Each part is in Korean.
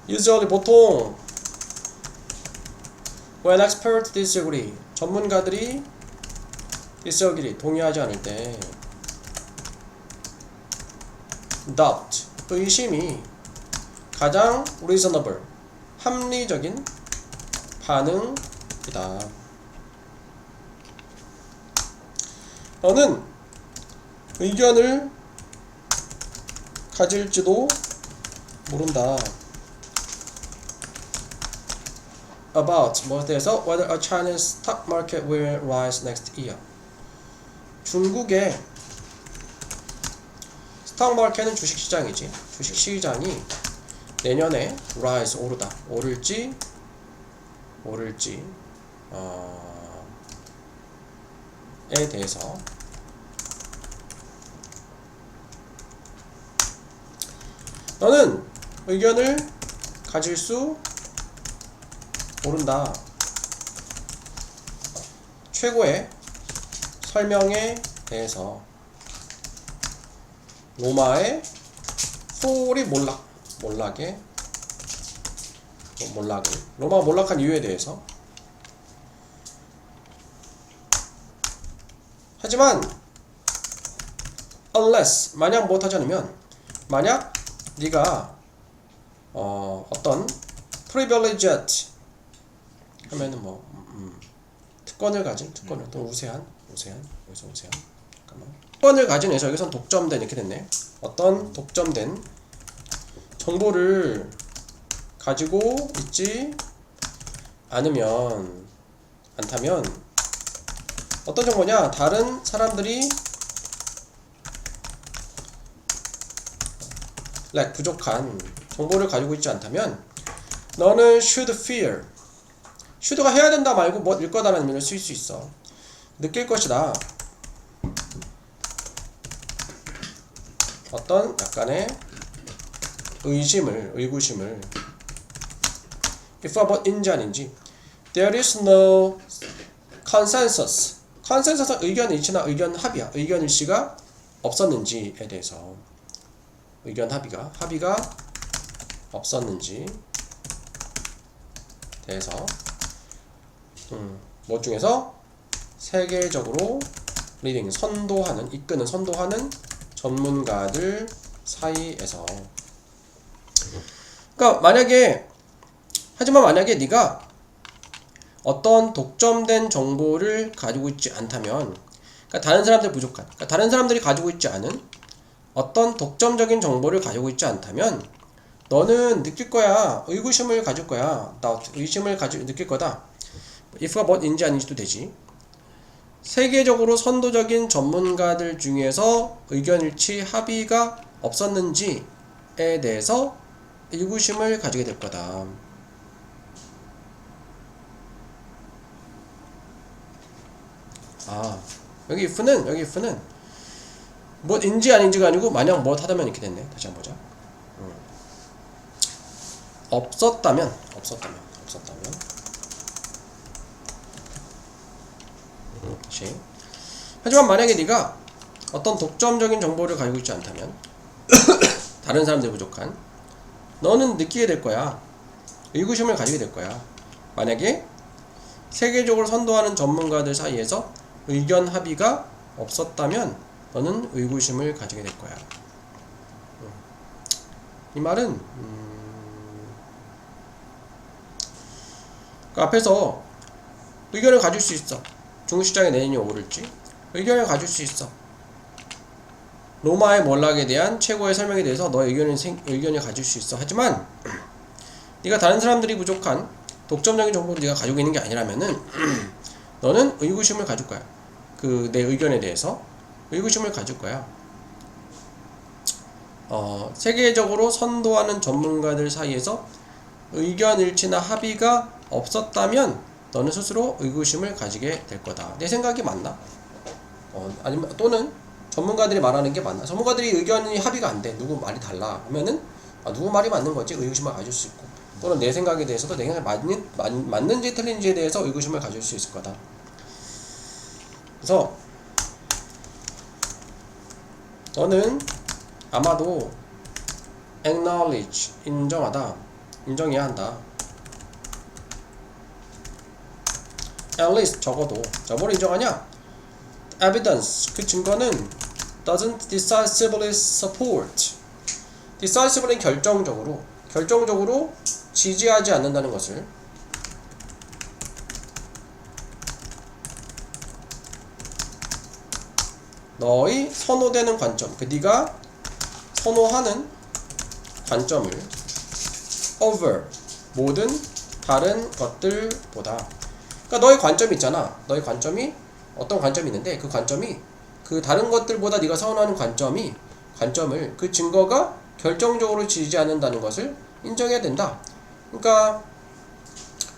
usually 보통 when experts disagree 전문가들이 disagree 동의하지 않을 때 doubt 의심이 가장 reasonable 합리적인 반응이다. 너는 의견을 가질지도 모른다. About 뭐에 대해서 whether a Chinese stock market will rise next year. 중국의 스톡 마켓은 주식시장이지. 주식시장이 내년에 rise 오르다. 오를지 에 대해서 너는 의견을 가질 수 모른다. 최고의 설명에 대해서 로마의 소리 몰락을 로마가 몰락한 이유에 대해서 하지만 unless 만약 못하지 않으면 만약 네가 어떤 privileged 하면은 뭐 특권을 가진 특권을 또 우세한 여기서 우세한 잠깐만 특권을 가진 에서 여기선 독점된 이렇게 됐네. 어떤 독점된 정보를 가지고 있지 않다면 어떤 정보냐? 다른 사람들이 부족한 정보를 가지고 있지 않다면 너는 should fear should가 해야 된다 말고 뭐 일 거다라는 의미를 쓸 수 있어. 느낄 것이다. 어떤 약간의 의구심을 if about인지 아닌지 there is no consensus은 의견 일치나 의견 합의야. 의견 일치가 없었는지에 대해서 의견 합의가 없었는지 대해서 뭐 중에서 세계적으로 리딩 이끄는 선도하는 전문가들 사이에서 그러니까 만약에 네가 어떤 독점된 정보를 가지고 있지 않다면 그러니까 다른 사람들 부족한 다른 사람들이 가지고 있지 않은 어떤 독점적인 정보를 가지고 있지 않다면 너는 느낄 거야. 의구심을 가질 거야. 의심을 느낄 거다. if가 뭐인지 아닌지도 되지. 세계적으로 선도적인 전문가들 중에서 의견일치 합의가 없었는지에 대해서 의구심을 가지게 될 거다. 여기 if는 뭐인지 아닌지가 아니고 만약 뭐 하다면 이렇게 됐네. 다시 한번 보자. 없었다면 그렇지. 하지만 만약에 네가 어떤 독점적인 정보를 가지고 있지 않다면 다른 사람들 부족한 너는 느끼게 될 거야. 의구심을 가지게 될 거야. 만약에 세계적으로 선도하는 전문가들 사이에서 의견 합의가 없었다면 너는 의구심을 가지게 될 거야. 이 말은 그 앞에서 의견을 가질 수 있어. 중국시장에 내년이 오를지 의견을 가질 수 있어. 로마의 몰락에 대한 최고의 설명에 대해서 너의 의견을 가질 수 있어. 하지만 네가 다른 사람들이 부족한 독점적인 정보를 네가 가지고 있는 게 아니라면은 너는 의구심을 가질 거야. 내 의견에 대해서 의구심을 가질 거야. 세계적으로 선도하는 전문가들 사이에서 의견 일치나 합의가 없었다면 너는 스스로 의구심을 가지게 될 거다. 내 생각이 맞나? 아니면 또는 전문가들이 말하는 게 맞나? 전문가들이 의견이 합의가 안 돼. 누구 말이 달라 하면은 누구 말이 맞는 거지? 의구심을 가질 수 있고 또는 내 생각에 대해서도 내 생각이 맞는지 틀린지에 대해서 의구심을 가질 수 있을 거다. 그래서 너는 아마도 acknowledge 인정하다 인정해야 한다. At least 적어도 뭘 인정하냐? Evidence 그 증거는 doesn't decisively support. decisively는 결정적으로 지지하지 않는다는 것을 너의 선호되는 관점, 네가 선호하는 관점을 over 모든 다른 것들보다. 그러니까 너의 관점이 있잖아. 너의 관점이 어떤 관점이 있는데 그 관점이 그 다른 것들보다 네가 선호하는 관점을 그 증거가 결정적으로 지지 않는다는 것을 인정해야 된다. 그러니까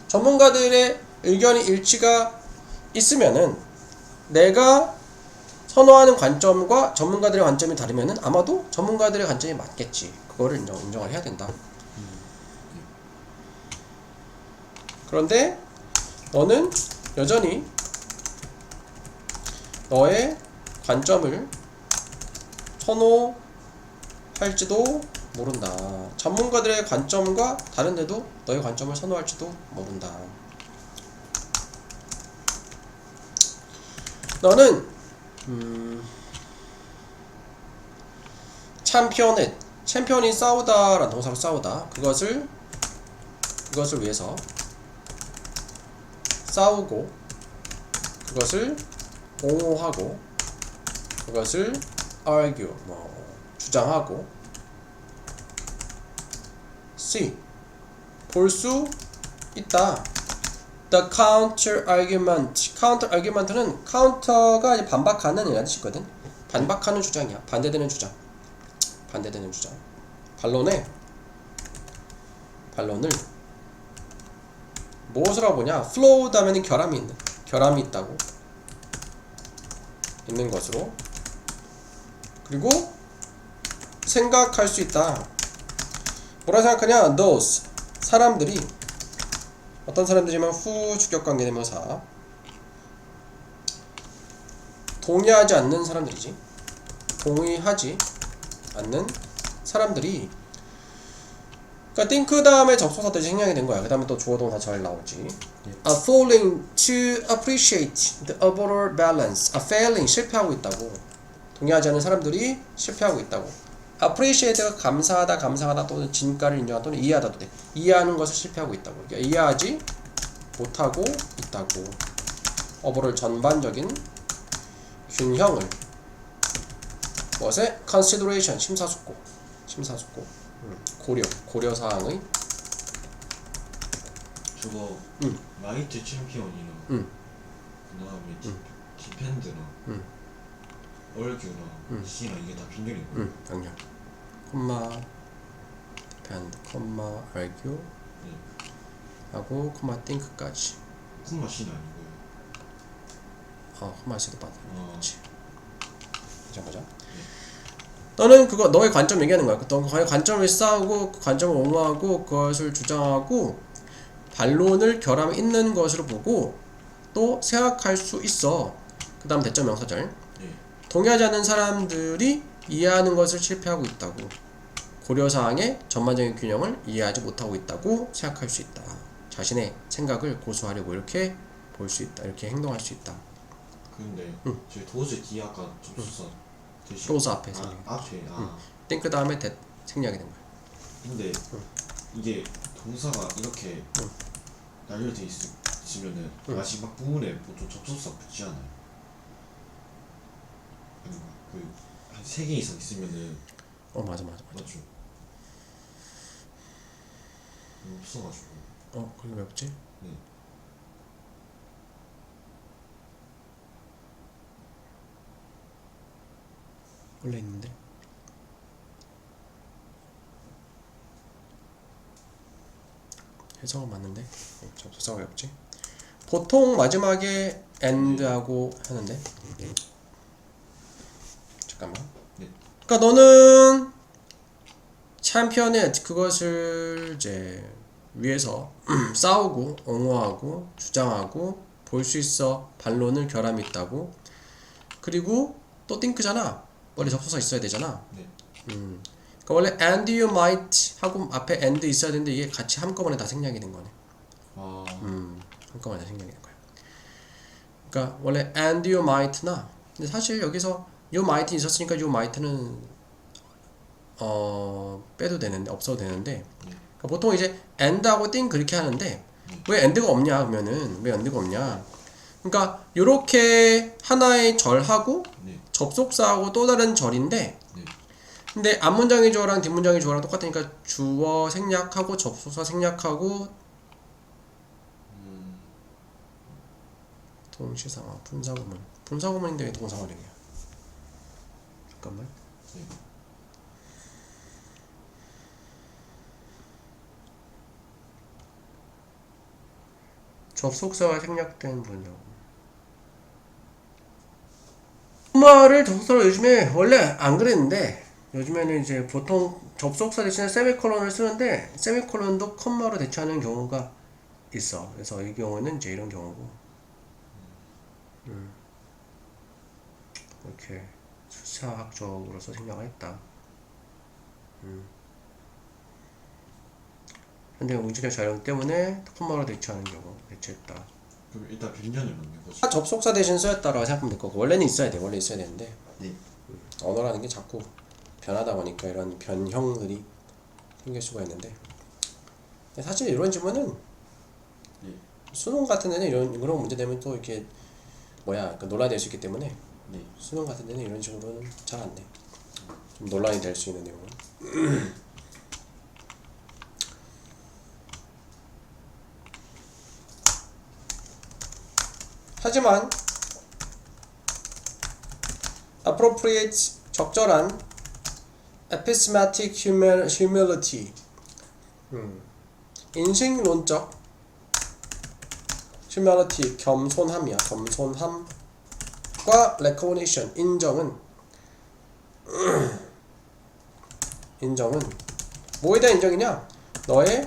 전문가들의 의견이 일치가 있으면은 내가 선호하는 관점과 전문가들의 관점이 다르면은 아마도 전문가들의 관점이 맞겠지. 그거를 인정을 해야 된다. 그런데 너는 여전히 너의 관점을 선호할지도 모른다. 전문가들의 관점과 다른데도 너의 관점을 선호할지도 모른다. 너는 챔피언이 싸우다라는 동사로 싸우다. 그것을 위해서 싸우고, 그것을 옹호하고, 그것을 argue 주장하고. C 볼 수 있다. The counter argument는 counter가 이제 반박하는 이라는 뜻이거든. 반박하는 주장이야. 반대되는 주장. 반론을 무엇으로 보냐? flow 다음에는 결함이 있는 것으로. 그리고 생각할 수 있다. 뭐라 생각하냐? those 사람들이 어떤 사람들이면 후 주격관계 대명사 동의하지 않는 사람들이지. 동의하지 않는 사람들이. 그러니까 think 다음에 접속사들이 생략이 된 거야. 그 다음에 또 주어 동사 잘 나오지. failing to appreciate the overall balance. failing 실패하고 있다고. 동의하지 않는 사람들이 실패하고 있다고. appreciate가 감사하다 또는 진가를 인정하다 또는 이해하다도 돼. 이해하는 것을 실패하고 있다고. 그러니까 이해하지 못하고 있다고. overall 전반적인 균형을 무엇에? consideration 심사숙고 고려사항의 저거 라이트 챔피언이나 그 다음에 디펜드나 얼규나 C나 이게 다 빈결이고 당연 콤마 디펜드 콤마 argue 하고 콤마 think까지. 콤마 C는 아니고요. 콤마 C도 받아. 그렇지. 자 보자. 네. 너는 그거 너의 관점 얘기하는 거야. 너의 관점을 싸우고 그 관점을 옹호하고 그것을 주장하고 반론을 결함 있는 것으로 보고 또 생각할 수 있어. 그 다음 대점 명사절. 동의하지 않는 사람들이 이해하는 것을 실패하고 있다고. 고려사항의 전반적인 균형을 이해하지 못하고 있다고 생각할 수 있다. 자신의 생각을 고수하려고 이렇게 볼 수 있다. 이렇게 행동할 수 있다. 근데 저희 도저히 뒤에 아까 접수사 대신 로스 앞에서. 앞에 think 다음에 생략이 된 거야. 근데 이게 동사가 이렇게 날려져 있으면은 마지막 부분에 보통 접속사 붙지 않아요? 아닌가? 한 3개 이상 있으면은 맞아. 맞죠? 없어가지고. 그게 왜 없지? 네. 원래 있는데. 해석은 맞는데 접속사가 왜 없지? 보통 마지막에 end하고 하는데. 잠깐만. 네. 그러니까 너는 챔피언의 그것을 이제 위해서 싸우고 옹호하고 주장하고 볼 수 있어. 반론을 결함이 있다고. 그리고 또 think잖아. 머리 접속사 있어야 되잖아. 네. 그러니까 원래 and you might 하고 앞에 and 있어야 되는데 이게 같이 한꺼번에 다 생략이 된 거네. 한꺼번에 다 생략이 된 거야. 그러니까 원래 and you might나 근데 사실 여기서 you might 있었으니까 you might는 빼도 되는데 없어도 되는데 그러니까 보통 이제 and하고 thing 그렇게 하는데 왜 and가 없냐 그러면은 왜 and가 없냐 그러니까 요렇게 하나의 절하고 네. 접속사하고 또 다른 절인데 네. 근데 앞문장의 주어랑 뒷문장의 주어랑 똑같으니까 주어 생략하고 접속사 생략하고 동시상하 분사구문 분사구문인데 왜 동사구문이야 잠깐만 네. 접속사가 생략된 분사구문 콤마를 접속사로 요즘에 원래 안 그랬는데 요즘에는 이제 보통 접속사 대신에 세미콜론을 쓰는데 세미콜론도 콤마로 대체하는 경우가 있어. 그래서 이 경우는 이제 이런 경우고 이렇게 수사학적으로서 생략을 했다. 근데 문제적 자령 때문에 콤마로 대체하는 경우 대체했다. 그럼 일단 변년을 넣는 거지. 접속사 대신 쓰였다라고 생각하면 될 거고 원래는 있어야 돼. 원래 있어야 되는데 네. 언어라는 게 자꾸 변하다 보니까 이런 변형들이 생길 수가 있는데 사실 이런 질문은 네. 수능 같은 데는 이런 그런 문제 되면 또 이렇게 논란이 될 수 있기 때문에 네. 수능 같은 데는 이런 식으로는 잘 안 돼. 좀 논란이 될 수 있는 내용은. 하지만 appropriate 적절한 epistematic humility 인식론적 humility 겸손함이야. 겸손함과 recognition 인정은 뭐에 대한 인정이냐? 너의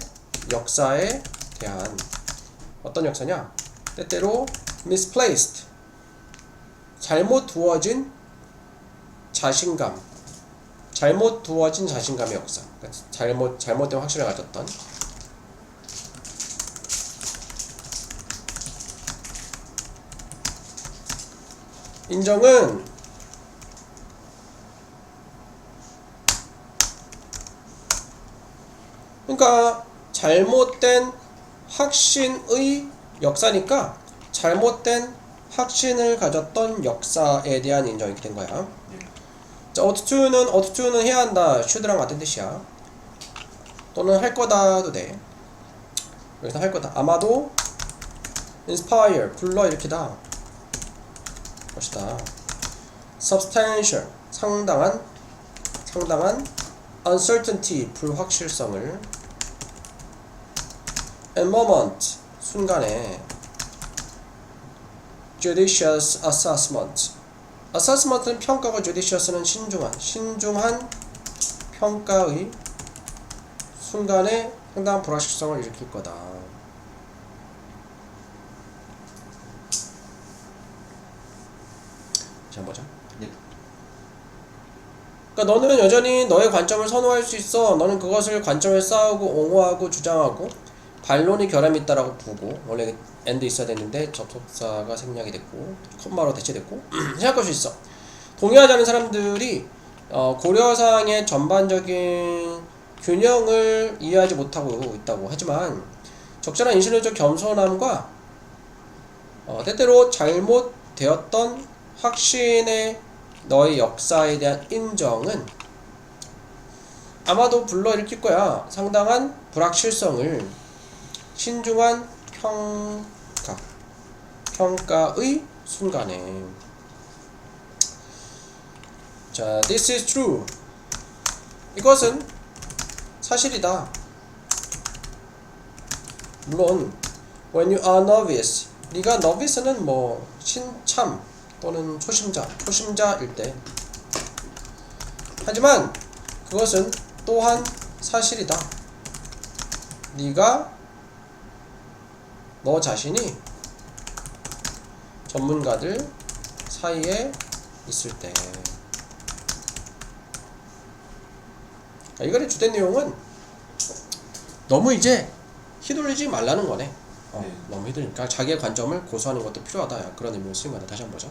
역사에 대한 어떤 역사냐? 때때로 misplaced 잘못 두어진 자신감 잘못 두어진 자신감의 역사 잘못된 확신을 가졌던 인정은 그러니까 잘못된 확신의 역사니까 잘못된 확신을 가졌던 역사에 대한 인정이 된 거야. 네. 자, ought to는 해야 한다. should랑 같은 뜻이야. 또는 할 거다도 돼. 여기서 할 거다. 아마도 inspire 불러일으키다. 것이다. substantial 상당한 uncertainty 불확실성을 and moment 순간에 judicious assessment는 평가고 judicious는 신중한 평가의 순간에 상당한 불확실성을 일으킬 거다. 다시 한번 보자. 네. 그러니까 너는 여전히 너의 관점을 선호할 수 있어. 너는 그것을 관점을 쌓고 옹호하고 주장하고 반론이 결함이 있다라고 보고 원래 and 있어야 됐는데 접속사가 생략이 됐고 콤마로 대체됐고 생각할 수 있어. 동의하지 않는 사람들이 고려사항의 전반적인 균형을 이해하지 못하고 있다고 하지만 적절한 인신론적 겸손함과 때때로 잘못되었던 확신의 너의 역사에 대한 인정은 아마도 불러일으킬 거야. 상당한 불확실성을 신중한 평가의 순간에. 자, this is true. 이것은 사실이다. 물론 when you are novice, 네가 novice는 뭐 신참 또는 초심자일 때. 하지만 그것은 또한 사실이다. 네가 너 자신이 전문가들 사이에 있을 때. 이 글의 주된 내용은 너무 이제 휘둘리지 말라는 거네. 네. 너무 휘둘리니까 자기의 관점을 고수하는 것도 필요하다. 그런 의미로 쓰인 거다. 다시 한번 보죠.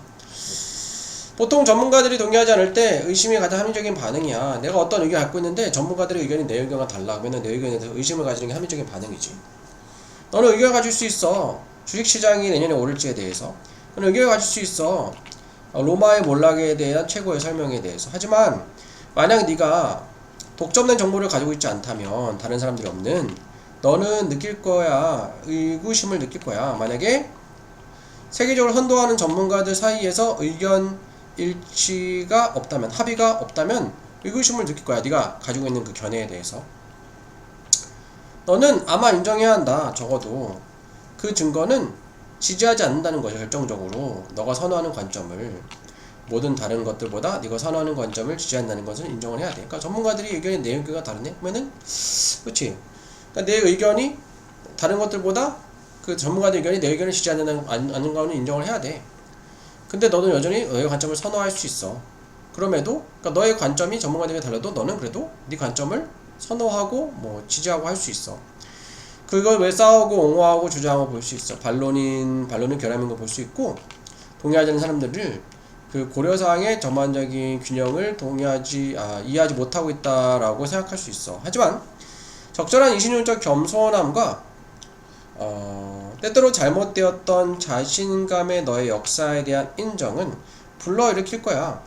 보통 전문가들이 동의하지 않을 때 의심이 가장 합리적인 반응이야. 내가 어떤 의견을 갖고 있는데 전문가들의 의견이 내 의견과 달라. 그러면 내 의견에 대해서 의심을 가지는 게 합리적인 반응이지. 너는 의견을 가질 수 있어. 주식시장이 내년에 오를지에 대해서. 너는 의견을 가질 수 있어. 로마의 몰락에 대한 최고의 설명에 대해서. 하지만 만약 네가 독점된 정보를 가지고 있지 않다면, 다른 사람들이 없는, 너는 느낄 거야. 의구심을 느낄 거야. 만약에 세계적으로 선도하는 전문가들 사이에서 의견 일치가 없다면, 합의가 없다면 의구심을 느낄 거야. 네가 가지고 있는 그 견해에 대해서. 너는 아마 인정해야 한다. 적어도 그 증거는 지지하지 않는다는 거죠. 결정적으로 너가 선호하는 관점을, 모든 다른 것들보다 네가 선호하는 관점을 지지한다는 것을 인정을 해야 돼. 그러니까 전문가들이 의견이 내 의견과 다르네? 그러면은 그렇지. 그러니까 내 의견이 다른 것들보다 그 전문가들 의견이 내 의견을 지지하는 거는 인정을 해야 돼. 근데 너는 여전히 너의 관점을 선호할 수 있어. 그럼에도 그러니까 너의 관점이 전문가들과 달라도 너는 그래도 네 관점을 선호하고 뭐 지지하고 할 수 있어. 그걸 왜 싸우고 옹호하고 주장하고 볼 수 있어. 반론은 결함인 거 볼 수 있고, 동의하지 않는 사람들을 그 고려사항의 전반적인 균형을 이해하지 못하고 있다라고 생각할 수 있어. 하지만 적절한 이신용적 겸손함과 때때로 잘못되었던 자신감의 너의 역사에 대한 인정은 불러일으킬 거야.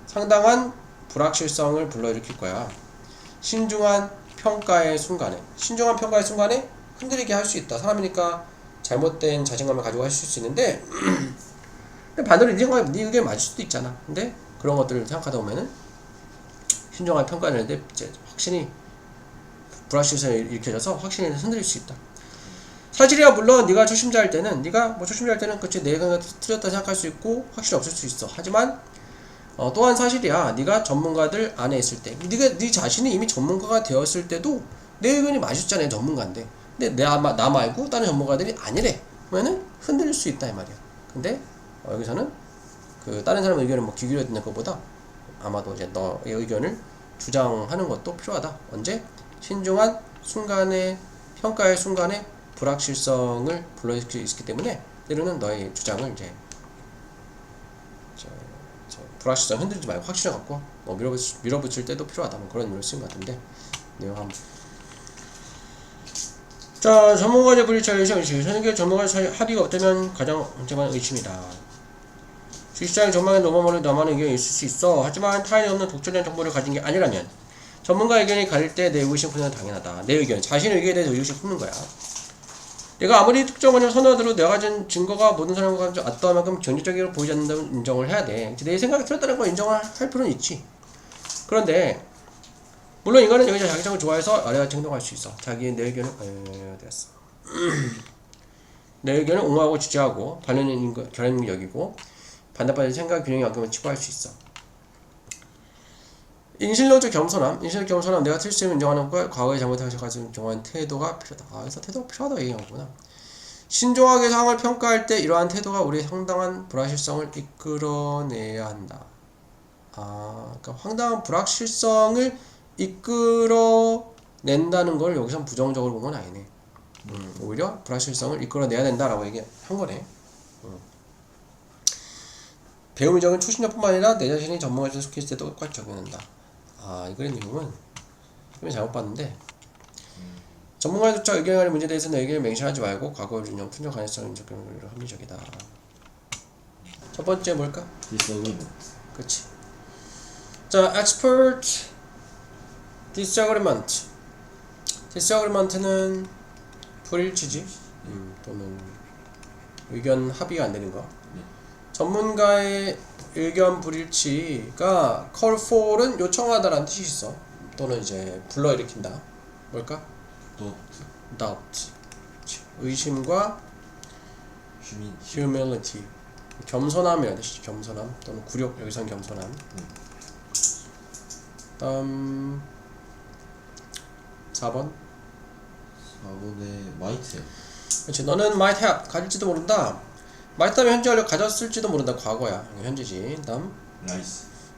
상당한 불확실성을 불러일으킬 거야. 신중한 평가의 순간에 흔들리게 할 수 있다. 사람이니까 잘못된 자신감을 가지고 하실 수 있는데 반대로 네 의견이 맞을 수도 있잖아. 근데 그런 것들을 생각하다 보면은 신중한 평가를 하는데 이제 확신이 불확실성이 일으켜져서 확신이 흔들릴 수 있다. 사실이야. 물론 네가 초심자일 때는 그치, 내 의견이 틀렸다 생각할 수 있고 확실히 없을 수 있어. 하지만 또한 사실이야. 네가 전문가들 안에 있을 때, 네 자신이 이미 전문가가 되었을 때도 내 의견이 맞았잖아. 전문가인데. 근데 나 말고 다른 전문가들이 아니래. 그러면은 흔들릴 수 있다 이 말이야. 근데 여기서는 그 다른 사람의 의견을 뭐 귀 기울여 듣는 것보다 아마도 이제 너의 의견을 주장하는 것도 필요하다. 언제? 신중한 평가의 순간에 불확실성을 불러일으킬 수 있기 때문에 때로는 너의 주장을 이제 불확실성 흔들지 말고 확실히 갖고 밀어붙일 때도 필요하다. 뭐 그런 의미로 쓰인 것 같은데, 내용 한번. 자, 전문가의 불일치와 의심. 현재 전문가의 사이 합의가 없다면 가장 문제만 의심이다. 주식시장의 전망에 너만의 의견이 있을 수 있어. 하지만 타인이 없는 독점된 정보를 가진 게 아니라면 전문가 의견이 갈릴 때 내 의구심 푸는 건 당연하다. 내 의견, 자신의 의견에 대해서 의구심 푸는 거야. 내가 아무리 특정 관점 선호하더라도 내가 가진 증거가 모든 사람과 어떠한 만큼 경제적으로 보이지 않는다면 인정을 해야 돼. 내 생각이 틀렸다는 걸 인정을 할 필요는 있지. 그런데 물론 인간은 여기서 자기성을 좋아해서 아래같이 행동할 수 있어. 자기의 내 의견을 됐어. 내 의견을 옹호하고 지지하고 결함을 여기고 반대편의 생각 균형이 안되면 치부할 수 있어. 인실론적 겸손함, 내가 틀렸음을 인정하는 것과 과거의 잘못을 인정하는 태도가 필요하다. 그래서 태도가 필요하다고 얘기하구나. 신중하게 상황을 평가할 때 이러한 태도가 우리의 상당한 불확실성을 이끌어내야 한다. 그러니까 상당한 불확실성을 이끌어낸다는 걸 여기서 부정적으로 본 건 아니네. 오히려 불확실성을 이끌어내야 된다라고 얘기한 거네. 배움의적은 초심자뿐만 아니라 내 자신이 전문가에 속해 있을 때도 똑같이 적용한다. 이 글의 내용은 잘못 봤는데, 전문가조차 의견에 관한 문제에 대해서는 의견을 맹신하지 말고 과거의 인용, 분석 가능성을 적용하기로 합리적이다. 첫 번째 뭘까? disagreement. 그치. 자, expert disagreement. disagreement는 불일치지. 또는 의견 합의가 안 되는 거. 전문가의 의견 불일치가 call for은 요청하다라는 뜻이 있어. 또는 이제 불러일으킨다. 뭘까? doubt. 의심과 humility. 겸손함이라는 뜻이지. 겸손함 또는 굴욕. 여기선 겸손함. 다음 4번에 might. 그렇지. 너는 might have 가질지도 모른다. might 하면 현재 완료 가졌을지도 모른다. 과거야. 현재지. 다음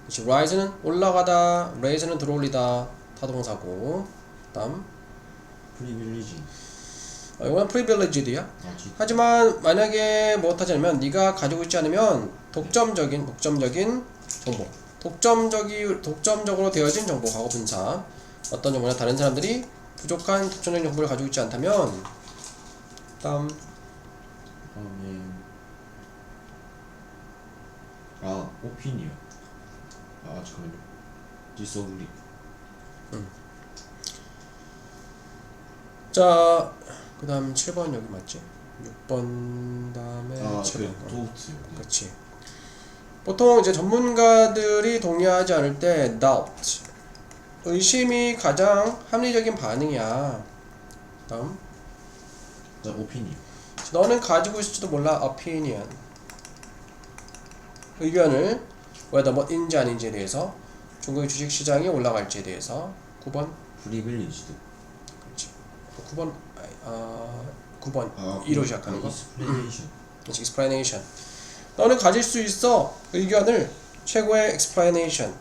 그렇지. rise는 올라가다, raise는 들어올리다 타동사고. 다음 프리빌리지. 이건 privileged야. 아, 지. 하지만 만약에 못하지 않으면 네가 가지고 있지 않으면 독점적인 정보, 독점적으로 되어진 정보 과거 분사. 어떤 정보나 다른 사람들이 부족한 독점적인 정보를 가지고 있지 않다면 다음 다음에 아, 오피니언. 아, 잠깐만요. 디스어그리. 자, 그 다음 7번 여기 맞지? 6번 다음에 아, 7번. 그 도우트요. 네. 그렇지. 보통 이제 전문가들이 동의하지 않을 때 doubt, 의심이 가장 합리적인 반응이야. 다음, 자, 오피니언. 너는 가지고 있을지도 몰라. opinion, 의견을 whether 뭐인지 아닌지에 대해서, 중국의 주식시장이 올라갈지에 대해서. 9번, 프리빌리지드. 그렇지. 9번, 9번 아, 2로 시작하는 거. 익스플레이션. 그렇지. explanation. 너는 가질 수 있어. 의견을 최고의 explanation.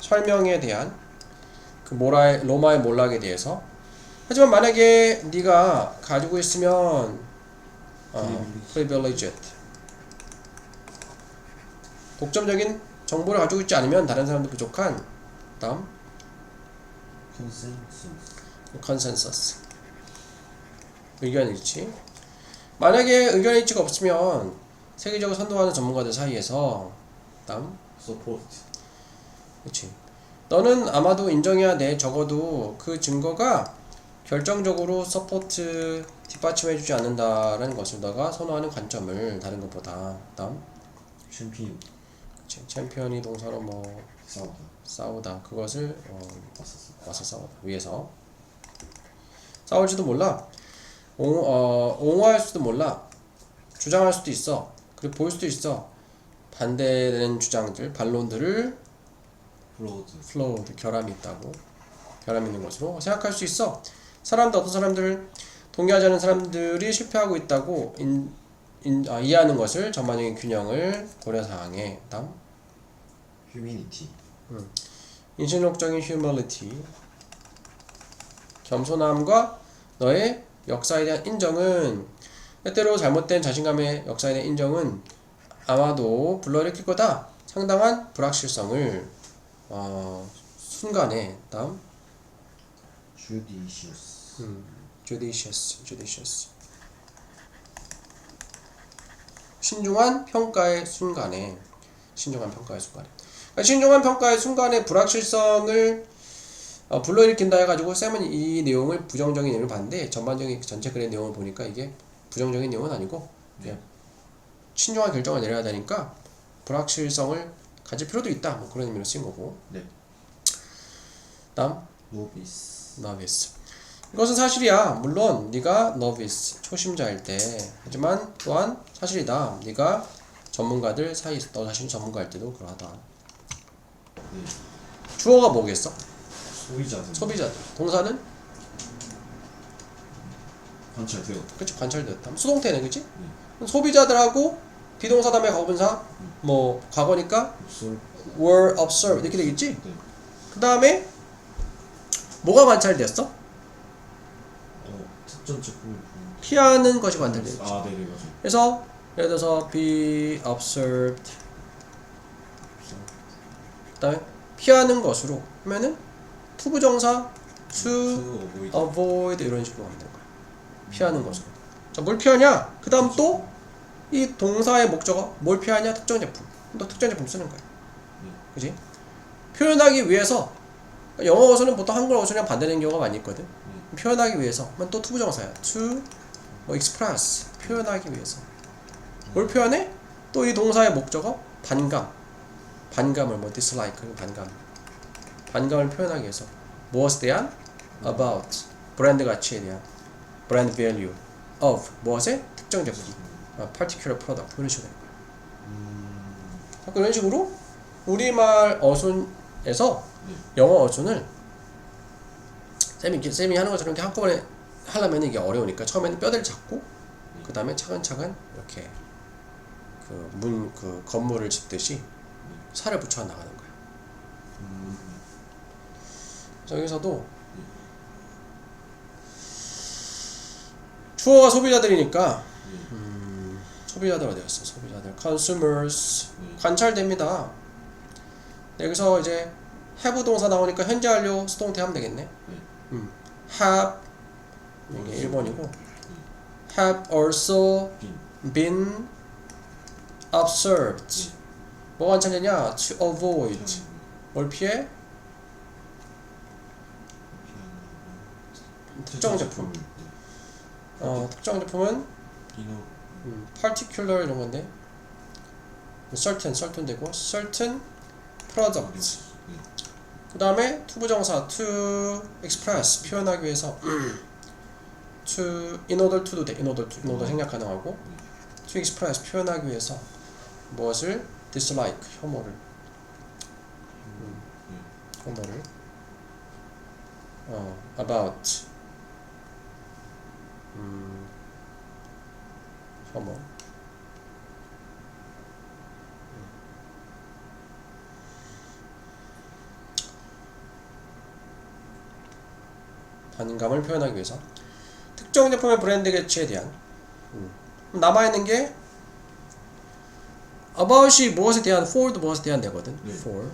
설명에 대한 그 로마의 몰락에 대해서. 하지만 만약에 네가 가지고 있으면 privileged, 독점적인 정보를 가지고 있지 않으면 다른 사람도 부족한. 다음 consensus, 의견 일치. 만약에 의견 일치가 없으면 세계적으로 선도하는 전문가들 사이에서. 다음 서포트. 그렇지. 너는 아마도 인정해야 돼. 적어도 그 증거가 결정적으로 서포트 뒷받침해주지 않는다라는 것을 너가 선호하는 관점을 다른 것보다. 다음 챔피언. 그렇지. 챔피언이 동사로 뭐 싸우다. 싸우다, 그것을 왔었어. 와서 싸우다, 위에서 싸울지도 몰라. 옹호할 수도 몰라. 주장할 수도 있어. 그리고 보일 수도 있어. 반대되는 주장들, 반론들을 플로우드. 결함이 있다고, 결함 있는 것으로 생각할 수 있어. 어떤 사람들, 동의하지 않는 사람들이 실패하고 있다고 이해하는 것을 전반적인 균형을 고려사항해. 다음 휴미니티. 인신록적인 humility, 겸손함과 너의 역사에 대한 인정은, 때때로 잘못된 자신감의 역사에 대한 인정은 아마도 불러일으킬 거다. 상당한 불확실성을 순간에. 다음 judicious, 신중한 평가의 순간에. 그러니까 신중한 평가의 순간에 불확실성을 불러일으킨다 해가지고 쌤은 이 내용을 부정적인 내용을 봤는데, 전반적인 전체 글의 내용을 보니까 이게 부정적인 내용은 아니고 그냥 신중한 결정을 내려야 되니까 불확실성을 가질 필요도 있다, 뭐 그런 의미로 쓰인 거고. 네. 다음 노비스. 이것은 사실이야. 물론 네가 novice, 초심자일 때. 하지만 또한 사실이다. 네가 전문가들 사이에서, 너 자신이 전문가일 때도 그러하다. 네. 주어가 뭐겠어? 소비자들. 동사는? 관찰되어. 그치, 관찰되었다. 수동태네, 그치? 소비자들하고 비동사 다음에 과거분사, 뭐 과거니까 were observed 이렇게 되겠지? 네. 그 다음에 뭐가 관찰됐어? 특정 제품을 피하는 것이 관찰됐지. 아, 네네, 맞아요. 그래서 예를 들어서 be observed, 그 다음에 피하는 것으로 하면은 투부정사 to avoid 이런 식으로 하면 되는 거야. 피하는 것으로. 자, 뭘 피하냐? 그 다음 또 이 동사의 목적어 뭘 피하냐? 특정 제품. 또 특정 제품 쓰는 거야. 그지? 표현하기 위해서, 영어 어순은 보통 한국어 어순이랑 반대되는 경우가 많이 있거든. 표현하기 위해서 하면 또 투부정사야. to 뭐 express, 표현하기 위해서. 뭘 표현해? 또 이 동사의 목적어 반감을 뭐 dislike, 반감을 표현하기 위해서. 무엇에 대한? about, 브랜드 가치에 대한, brand value of 무엇의? 특정 제품, particular product, 그런 식으로 되는 거야. 그런 식으로 우리말 어순에서 영어 어순을 쌤이 하는 것처럼 이렇게 한꺼번에 하려면 이게 어려우니까 처음에는 뼈대를 잡고 그 다음에 차근차근 이렇게 그 건물을 짓듯이 사를 붙여 나가는 거야. 그래서 여기서도 주어가 소비자들이니까 소비자들 어디 갔어? 소비자들 consumers 관찰됩니다. 여기서 이제 have 동사 나오니까 현재 완료 수동태 하면 되겠네. have 이게 1번이고 have also been observed. 뭐 관찰되냐? to avoid. 뭘 피해? 특정 제품. 특정 제품은 particular 이런 건데 certain 되고 certain product. 그 다음에 투부정사 to express 표현하기 위해서 to in order to도 돼. in order 생략 가능하고 to express 표현하기 위해서 무엇을 dislike 혐오를 about 혐오 반감을 표현하기 위해서 특정 제품의 브랜드 개체에 대한 남아있는 게 about이 무엇에 대한 for도 무엇에 대한 되거든. 네. for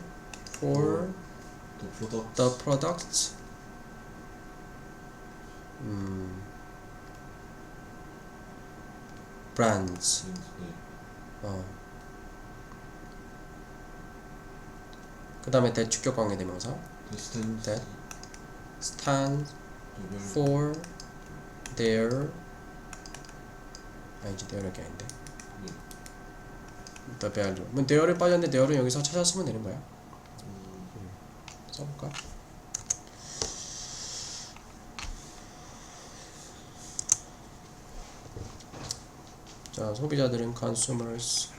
the product the product brands 그 다음에 that 주격 관계 대명사 that stand for their 아니지 their 게 아닌데 the value 뭐 there를 빠졌는데 there는 여기서 찾아 쓰면 되는 거야. 써볼까? 자, 소비자들은 consumers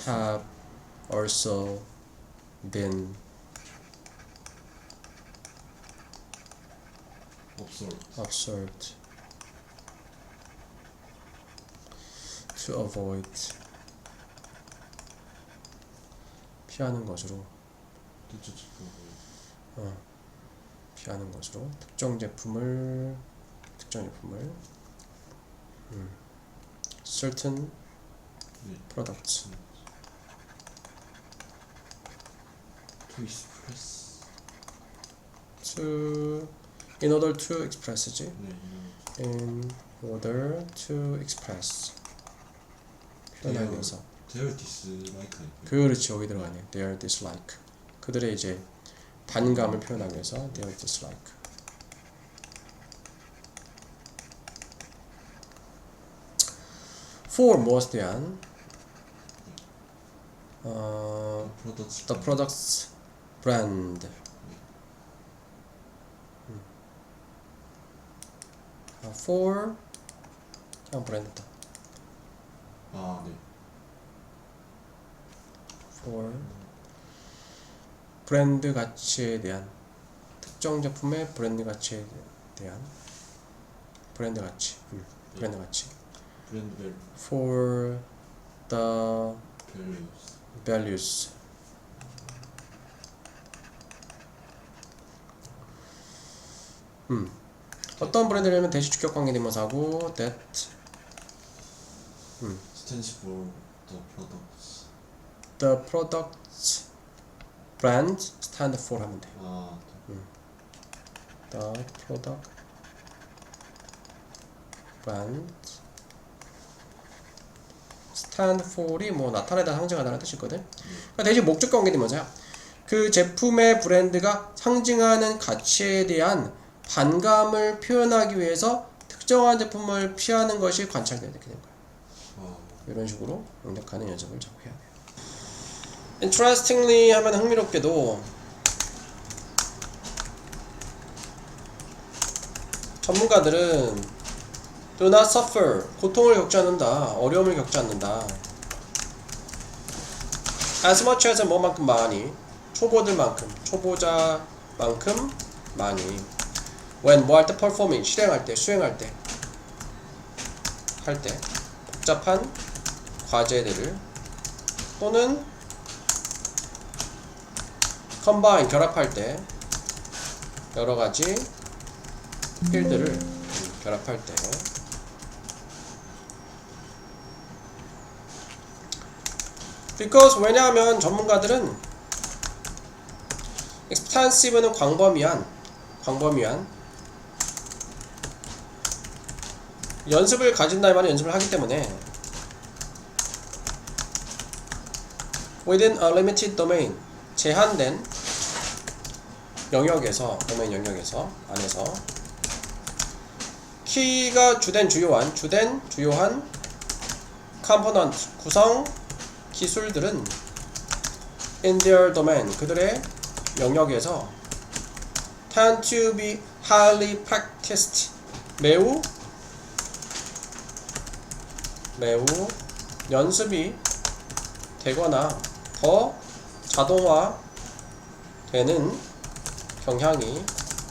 have also been observed to avoid 피하는 것으로 피하는 것으로 특정 제품을 certain products to express in order to express지 in order to express 표현하기 위해서 their dislike 그렇지 여기 들어가네 their dislike 그들의 이제 반감을 표현하기 위해서 their dislike for 무엇에 대한 the product's brand for 그냥 브랜드다 네. for 브랜드 가치에 대한 특정 제품의 브랜드 가치에 대한 브랜드 가치 브랜드 가치 브랜드 for the values values 어떤 브랜드냐면 대시 주격 관계 대명사고 that stands for the products the product's brand stand for 하면 돼. The product brand stand for이 뭐 나타내다 상징하다는 뜻이거든. 그러니까 대신 목적 관계 대명사야. 그 제품의 브랜드가 상징하는 가치에 대한 반감을 표현하기 위해서 특정한 제품을 피하는 것이 관찰되게 되는 거야. 이런 식으로 응답하는 연습을 자꾸 해야 돼요. Interestingly 하면 흥미롭게도 전문가들은 do not suffer 고통을 겪지 않는다, 어려움을 겪지 않는다. as much as 뭐만큼 많이 초보자만큼 많이 when 뭐 할 때 performing 실행할 때 수행할 때 할 때 복잡한 과제들을 또는 combine 결합할 때 여러 가지 필드를 결합할 때 because 왜냐하면 전문가들은 extensive는 광범위한 연습을 가진다는 말은 연습을 하기 때문에 within a limited domain 제한된 영역에서 도메인 영역에서 안에서 키가 주요한 component 구성 기술들은 in their domain 그들의 영역에서 tend to be highly practiced 매우 연습이 되거나 더 자동화되는 경향이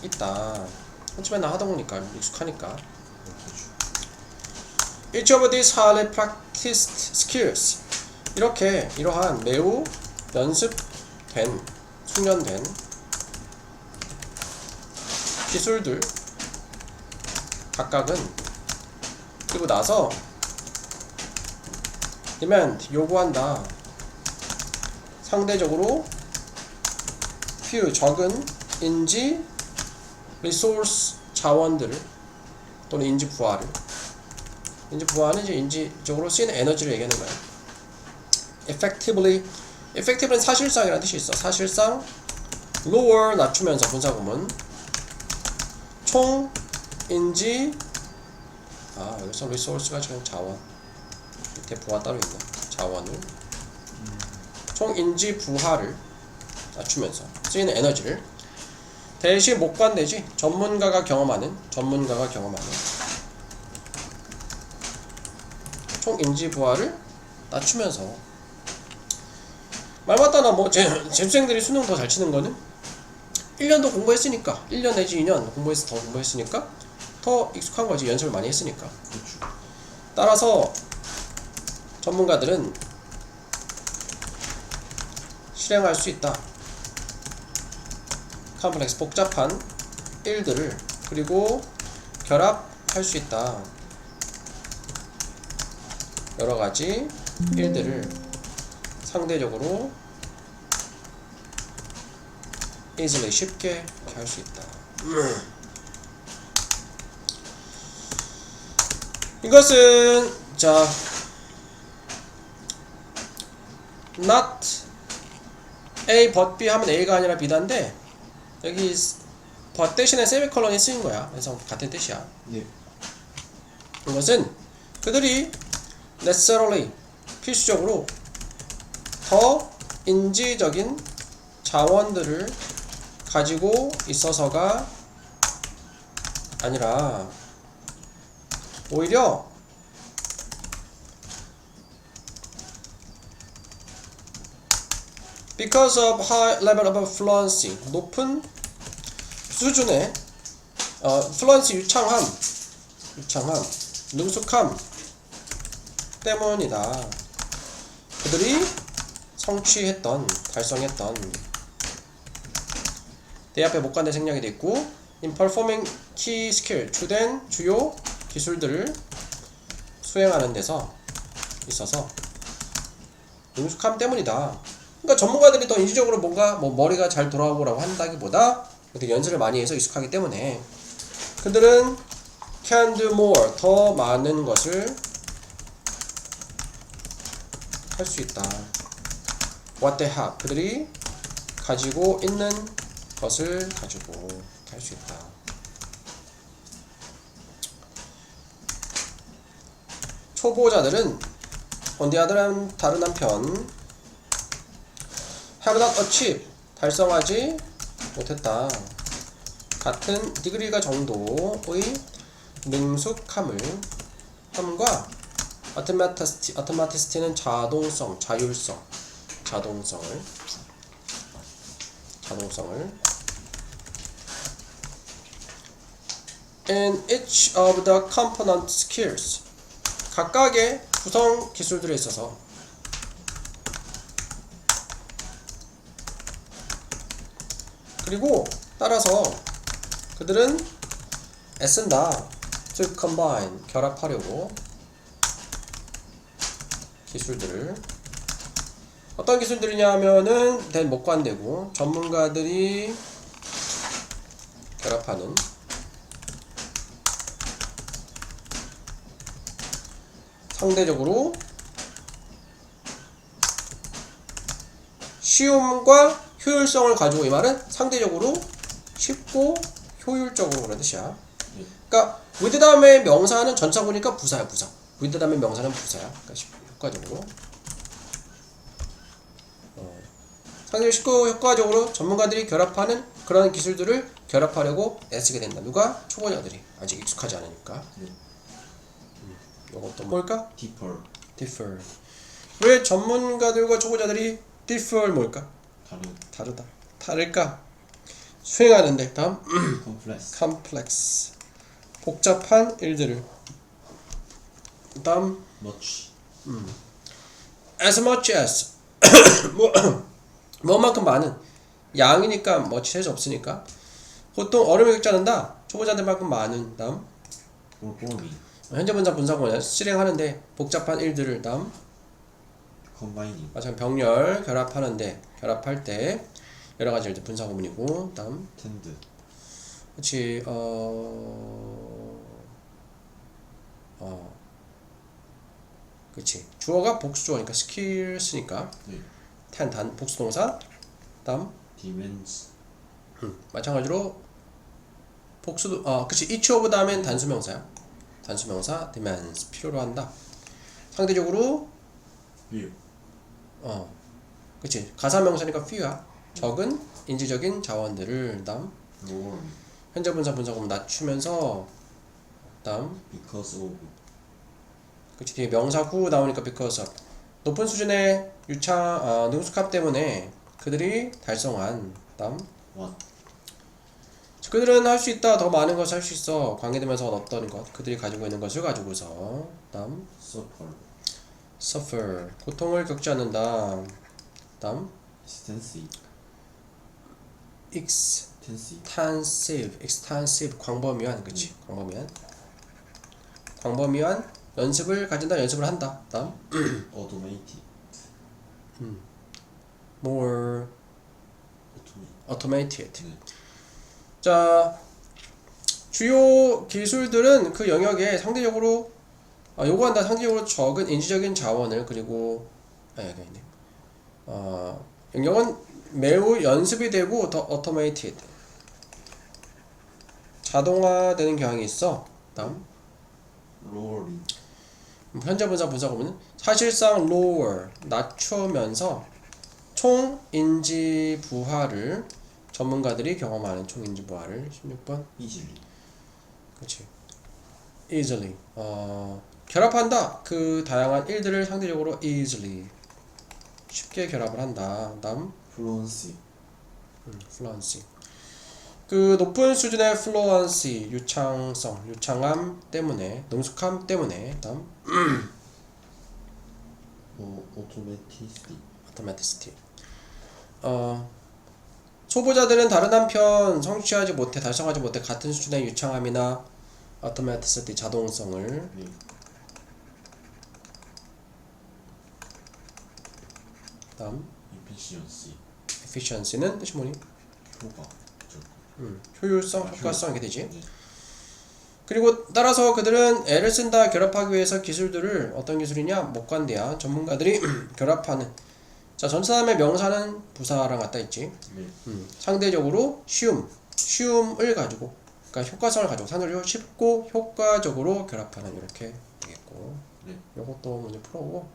있다. 맨날 하다 보니까 익숙하니까. Each of these highly practiced skills 이러한 매우 연습된 숙련된 기술들 각각은 그리고 나서 demand 요구한다. 상대적으로 few 적은 인지 resource 자원들을 또는 인지 부하는 이제 인지적으로 쓰이는 에너지를 얘기하는 거야. effectively는 사실상이라는 뜻이 있어. 사실상 lower 낮추면서 분사구문 총 인지 여기서 resource가 지금 자원 밑에 부하 따로 있네. 자원을 총 인지 부하를 낮추면서 쓰이는 에너지를 대신 목관되지 전문가가 경험하는 총 인지 부하를 낮추면서 말 맞다나 재수생들이 수능 더 잘 치는 거는 1년 더 공부했으니까 1년 내지 2년 더 공부했으니까 더 익숙한 거지. 연습을 많이 했으니까. 그렇죠. 따라서 전문가들은 실행할 수 있다. 컴플렉스 복잡한 일들을 그리고 결합할 수 있다. 여러 가지 일들을 상대적으로 easily 쉽게 할 수 있다. 이것은 not A but B 하면 A가 아니라 B다인데 여기 but 대신에 세미콜론이 쓰인 거야. 그래서 같은 뜻이야. 예. 이것은 그들이 necessarily 필수적으로 더 인지적인 자원들을 가지고 있어서가 아니라 오히려 because of high level of fluency 높은 수준의 fluency 유창함 능숙함 때문이다. 그들이 달성했던 내 앞에 목관대 생략이 돼 있고 in performing key skill 주요 기술들을 수행하는 데서 있어서 능숙함 때문이다. 그러니까 전문가들이 더 인지적으로 뭔가 머리가 잘 돌아오라고 한다기보다 되게 연습을 많이 해서 익숙하기 때문에 그들은 can do more 더 많은 것을 할 수 있다. what they have 그들이 가지고 있는 것을 가지고 할 수 있다. 초보자들은 다른 한편 have not achieved 달성하지 못했다. 같은 디그리가 정도의 능숙함과 automaticity는 자율성을 in each of the component skills 각각의 구성 기술들에 있어서 그리고 따라서 그들은 애쓴다. to combine 결합하려고 기술들을 어떤 기술들이냐 하면은 된 목관되고 전문가들이 결합하는 상대적으로 쉬움과 효율성을 가지고 이 말은 상대적으로 쉽고 효율적으로 그런 뜻이야. 그러니까 with 다음에 명사는 전차 보니까 부사야 부사. with 다음에 명사는 부사야. 그러니까 효과적으로 상대적으로 쉽고 효과적으로 전문가들이 결합하는 그런 기술들을 결합하려고 애쓰게 된다. 누가? 초보자들이 아직 익숙하지 않으니까. 이것도 뭘까? differ. 왜 전문가들과 초보자들이 differ 뭘까? 다르다. 다를까? 수행하는데 다음 complex. 복잡한 일들을. 다음 as much as 뭐만큼 많은 양이니까 much 셀 수 없으니까 보통 어려움을 겪지 않는다. 초보자들만큼 많은. 다음 현재 분사 분사구문을 실행하는데 복잡한 일들을. 다음 마찬가지 병렬 결합하는데 결합할 때 여러 가지 일들 분사구문이고. 다음 그렇지. 그렇지. 주어가 복수주어니까 skills니까 단 복수동사. 다음 마찬가지로 복수 그치. each of 다음엔 단수명사야. 단수명사 demands 필요로 한다. 상대적으로 그치. 가사명사니까 few야. 적은 인지적인 자원들을. 다음 현재 분사 분사구문 낮추면서. 다음 그치. 뒤에 명사 후 나오니까 because of 높은 수준의 능숙함 때문에 그들이 달성한. 다음 그들은 할 수 있다. 더 많은 것을 할 수 있어. 관계되면서 어떤 것 그들이 가지고 있는 것을 가지고서. 다음 suffer 고통을 겪지 않는다. 다음 extensive 광범위한. 그치. 광범위한 연습을 가진다. 연습을 한다. 다음 more automated. 자, 주요 기술들은 그 영역에 상대적으로 요구한다. 상대적으로 적은 인지적인 자원을 그리고 영역은 매우 연습이 되고 더 automated 자동화되는 경향이 있어. 다음 현재 분사 분사구문은 사실상 lower 낮추면서 총 인지 부하를 전문가들이 경험하는 총 인지 부하를. 16번 그렇지. easily 결합한다. 그 다양한 일들을 상대적으로 easily 쉽게 결합을 한다. 다음 fluency 그 높은 수준의 fluency 유창함 때문에 능숙함 때문에. 다음 automaticity 초보자들은 다른 한편 달성하지 못해 같은 수준의 유창함이나 automaticity 자동성을. 다음 efficiency는 뜻이 뭐니? 효율성, 효과성 이렇게 되지. 그리고 따라서 그들은 애를 쓴다. 결합하기 위해서 기술들을 어떤 기술이냐? 목관대야. 전문가들이 결합하는. 자, 전차다음에 명사는 부사랑 같다 있지. 상대적으로 쉬움을 가지고 그러니까 효과성을 가지고 상대적으로 쉽고 효과적으로 결합하는 이렇게 되겠고. 요것도 먼저 풀어보고